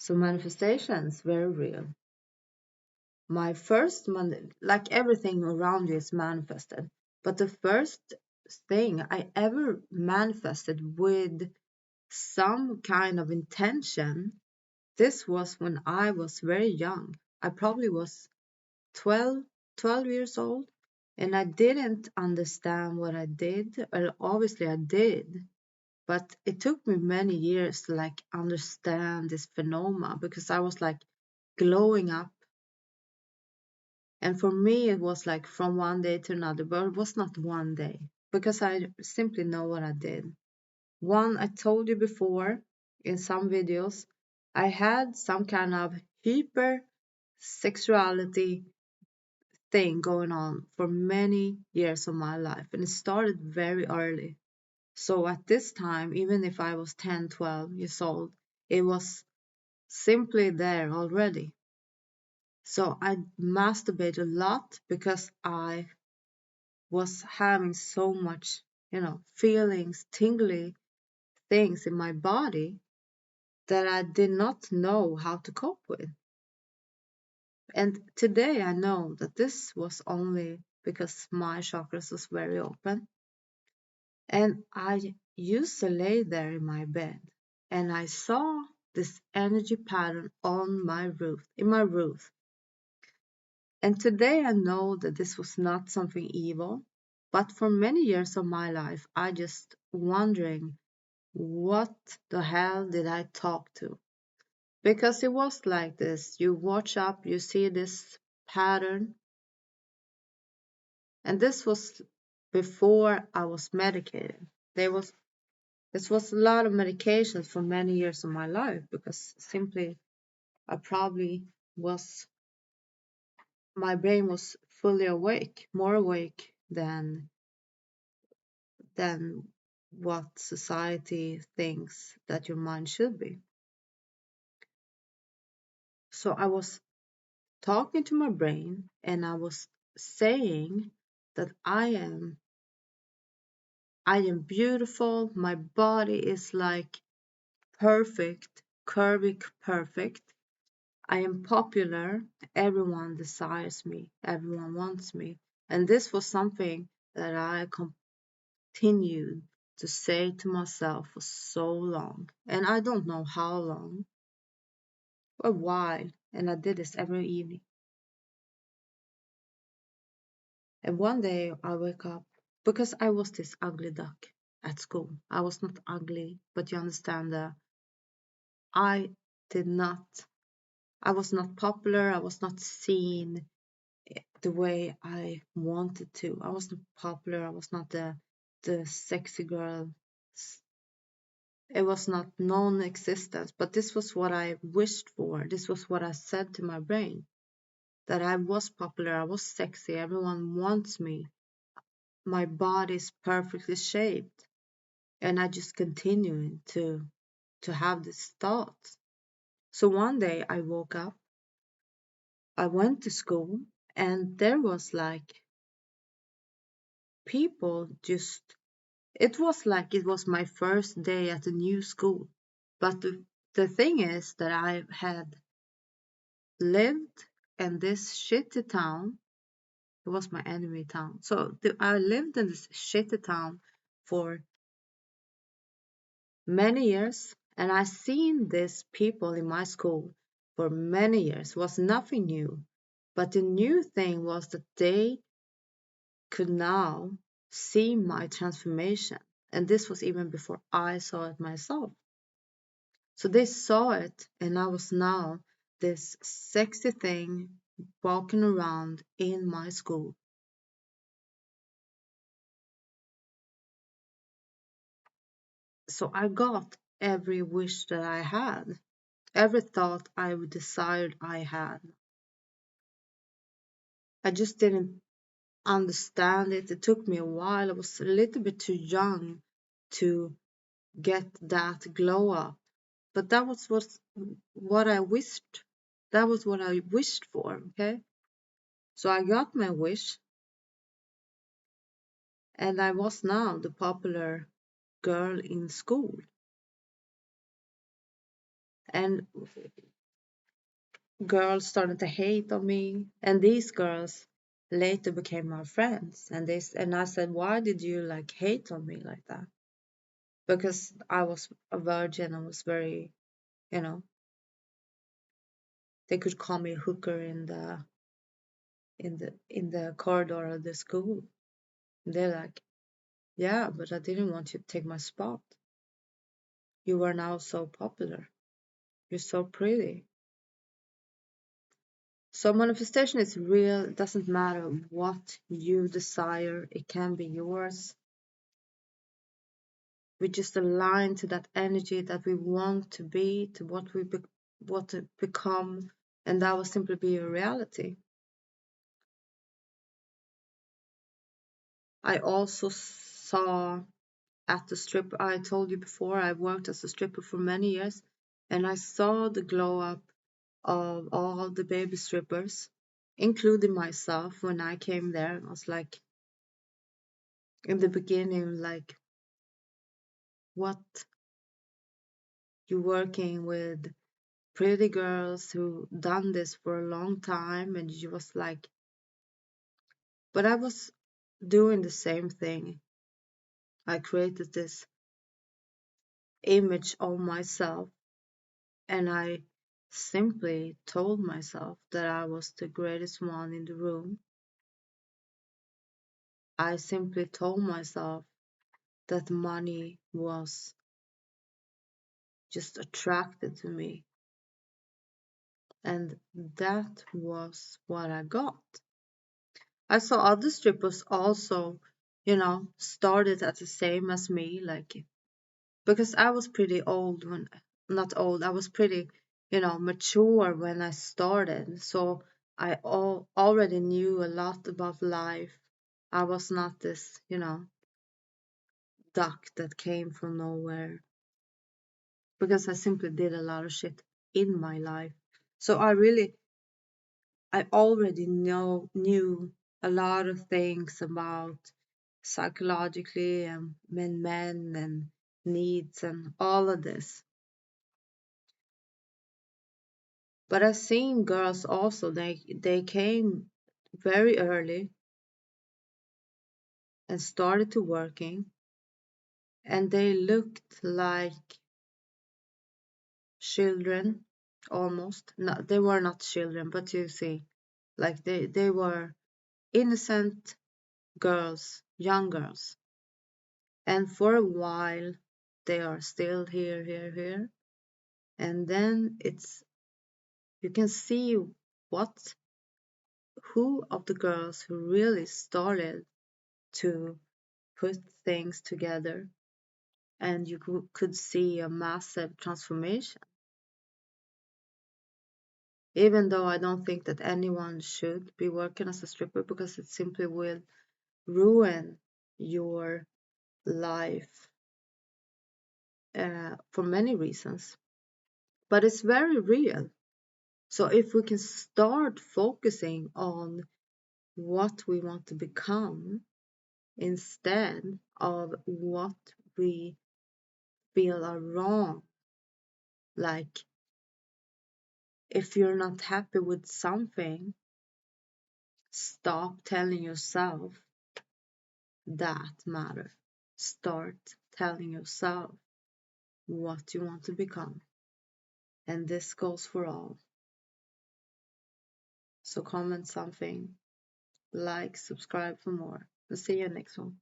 So manifestations, very real. My first like everything around you is manifested, but the first thing I ever manifested with some kind of intention, this was when I was very young. I probably was 12, 12 years old, and I didn't understand what I did. Well, obviously I did, but it took me many years to like understand this phenomena because I was like glowing up. And for me, it was like from one day to another, but it was not one day because I simply know what I did. One, I told you before in some videos, I had some kind of hyper sexuality thing going on for many years of my life, and it started very early. So at this time, even if I was 10, 12 years old, it was simply there already. So I masturbated a lot because I was having so much, feelings, tingly things in my body that I did not know how to cope with. And today I know that this was only because my chakras was very open. And I used to lay there in my bed and I saw this energy pattern on my roof, in my roof. And today I know that this was not something evil, but for many years of my life, I just wondering what the hell did I talk to? Because it was like this. You watch up, you see this pattern, and this was before I was medicated. This was a lot of medications for many years of my life because simply I probably was my brain was fully awake, more awake than what society thinks that your mind should be. So I was talking to my brain and I was saying that I am beautiful, my body is like perfect, curvy perfect. I am popular, everyone desires me, everyone wants me. And this was something that I continued to say to myself for so long. And I don't know how long, a while. And I did this every evening. And one day I wake up because I was this ugly duck at school. I was not ugly, but you understand that I did not, I was not popular. I was not seen the way I wanted to. I was not popular. I was not the sexy girl. It was not non-existence, but this was what I wished for. This was what I said to my brain, that I was popular, I was sexy, everyone wants me. My body is perfectly shaped. And I just continued to have this thought. So one day I woke up, I went to school, and there was like people just, it was like it was my first day at a new school. But the thing is that I had lived in this shitty town. It was my enemy town. So I lived in this shitty town for many years, and I seen these people in my school for many years. It was nothing new. But the new thing was that they could now see my transformation. And this was even before I saw it myself. So they saw it, and I was now this sexy thing walking around in my school. So I got every wish that I had, every thought I desired I had. I just didn't understand it. It took me a while. I was a little bit too young to get that glow up. But that was what I wished. That was what I wished for, okay? So I got my wish, and I was now the popular girl in school. and girls started to hate on me, and these girls later became my friends, and I said, why did you like hate on me like that? Because I was a virgin. I was very, you know, they could call me a hooker in the corridor of the school. They're like, yeah, but I didn't want you to take my spot. You are now so popular. You're so pretty. So manifestation is real. It doesn't matter what you desire. It can be yours. We just align to that energy that we want to be, to what to become, and that will simply be a reality. I also saw at the strip. I told you before, I worked as a stripper for many years, and I saw the glow up of all the baby strippers, including myself. When I came there, I was like, in the beginning, like, what? You working with pretty girls who done this for a long time, and you was like, but I was doing the same thing. I created this image of myself, and I simply told myself that I was the greatest one in the room. I simply told myself that money was just attracted to me, and that was what I got. I saw other strippers also, started at the same as me, like, because I was pretty old when, not old, I was pretty, mature when I started. So I already knew a lot about life. I was not this, duck that came from nowhere, because I simply did a lot of shit in my life. So I already knew a lot of things about psychologically and men and needs and all of this. But I've seen girls also, they came very early and started to working, and they looked like children almost. No, they were not children, but you see, like they were innocent girls, young girls. And for a while they are still here. And then you can see what who of the girls who really started to put things together, and you could see a massive transformation. Even though I don't think that anyone should be working as a stripper, because it simply will ruin your life for many reasons. But it's very real. So if we can start focusing on what we want to become instead of what we feel are wrong, like if you're not happy with something, stop telling yourself that matter. Start telling yourself what you want to become. And this goes for all. So comment something, like, subscribe for more. I'll see you next one.